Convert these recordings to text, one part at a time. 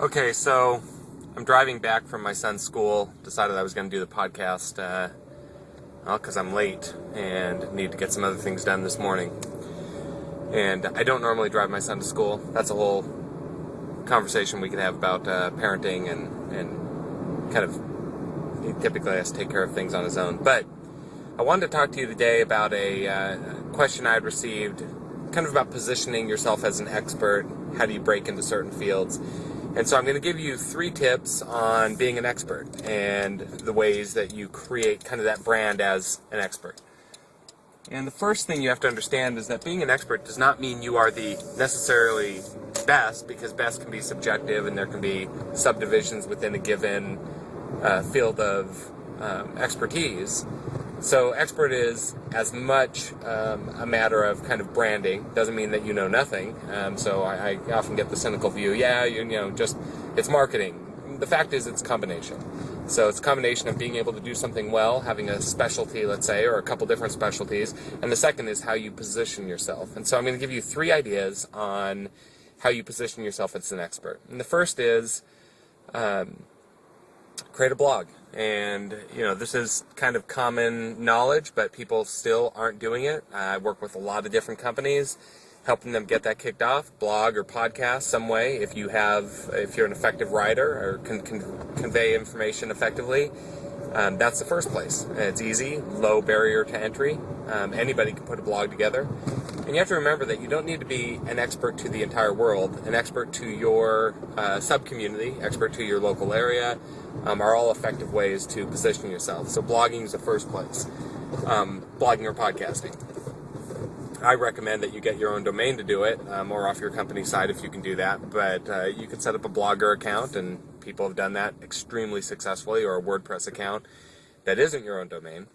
Okay, so I'm driving back from my son's school. Decided I was going to do the podcast, because I'm late and need to get some other things done this morning. And I don't normally drive my son to school. That's a whole conversation we could have about parenting and kind of, he typically has to take care of things on his own. But I wanted to talk to you today about a question I had received, kind of about positioning yourself as an expert. How do you break into certain fields? And so I'm going to give you 3 tips on being an expert and the ways that you create kind of that brand as an expert. And the first thing you have to understand is that being an expert does not mean you are the necessarily best, because best can be subjective and there can be subdivisions within a given field of expertise. So expert is as much a matter of kind of branding. Doesn't mean that you know nothing. So I often get the cynical view, it's marketing. The fact is it's a combination. So it's a combination of being able to do something well, having a specialty, let's say, or a couple different specialties. And the second is how you position yourself. And so I'm going to give you 3 ideas on how you position yourself as an expert. And the first is create a blog. And, this is kind of common knowledge, but people still aren't doing it. I work with a lot of different companies, helping them get that kicked off, blog or podcast, some way. If you're an effective writer or can convey information effectively, that's the first place. It's easy, low barrier to entry. Anybody can put a blog together. And you have to remember that you don't need to be an expert to the entire world. An expert to your sub-community, expert to your local area, are all effective ways to position yourself. So blogging is the first place. Blogging or podcasting. I recommend that you get your own domain to do it, or off your company's site if you can do that. But you can set up a Blogger account, and people have done that extremely successfully, or a WordPress account that isn't your own domain.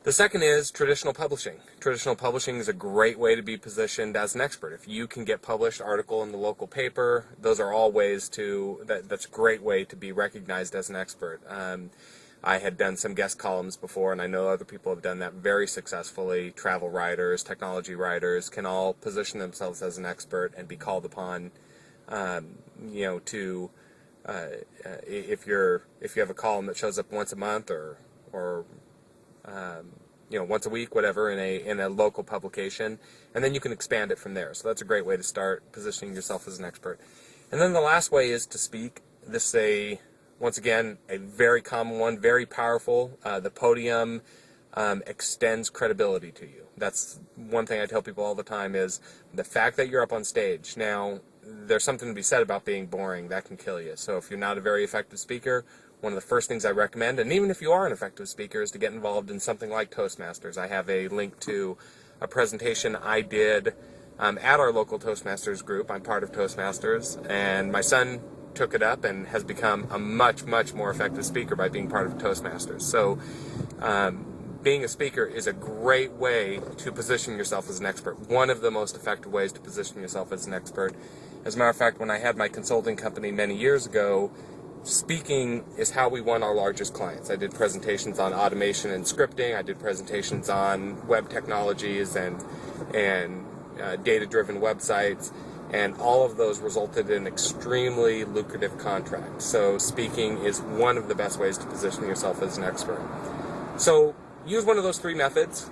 The second is traditional publishing. Traditional publishing is a great way to be positioned as an expert. If you can get published article in the local paper, those are all ways that's a great way to be recognized as an expert. I had done some guest columns before, and I know other people have done that very successfully. Travel writers, technology writers can all position themselves as an expert and be called upon, if you have a column that shows up once a month or once a week, whatever, in a local publication, and then you can expand it from there. So that's a great way to start positioning yourself as an expert. And then the last way is to speak. This is once again, a very common one, very powerful. The podium extends credibility to you. That's one thing I tell people all the time is the fact that you're up on stage. Now, there's something to be said about being boring. That can kill you. So if you're not a very effective speaker, one of the first things I recommend, and even if you are an effective speaker, is to get involved in something like Toastmasters. I have a link to a presentation I did at our local Toastmasters group. I'm part of Toastmasters, and my son took it up and has become a much, much more effective speaker by being part of Toastmasters. So being a speaker is a great way to position yourself as an expert. One of the most effective ways to position yourself as an expert. As a matter of fact, when I had my consulting company many years ago, speaking is how we won our largest clients. I did presentations on automation and scripting. I did presentations on web technologies and data-driven websites. And all of those resulted in extremely lucrative contracts. So speaking is one of the best ways to position yourself as an expert. So use one of those 3 methods.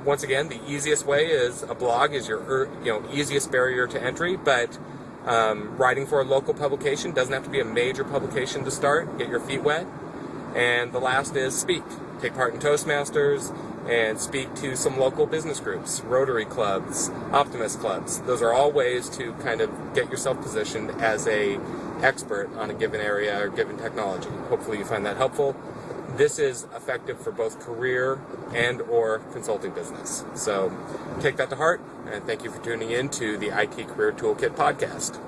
Once again, the easiest way is a blog is your easiest barrier to entry, but writing for a local publication doesn't have to be a major publication to start. Get your feet wet. And the last is speak. Take part in Toastmasters and speak to some local business groups, Rotary clubs, Optimist clubs. Those are all ways to kind of get yourself positioned as a expert on a given area or given technology. Hopefully you find that helpful. This is effective for both career and or consulting business. So take that to heart, and thank you for tuning in to the IT Career Toolkit Podcast.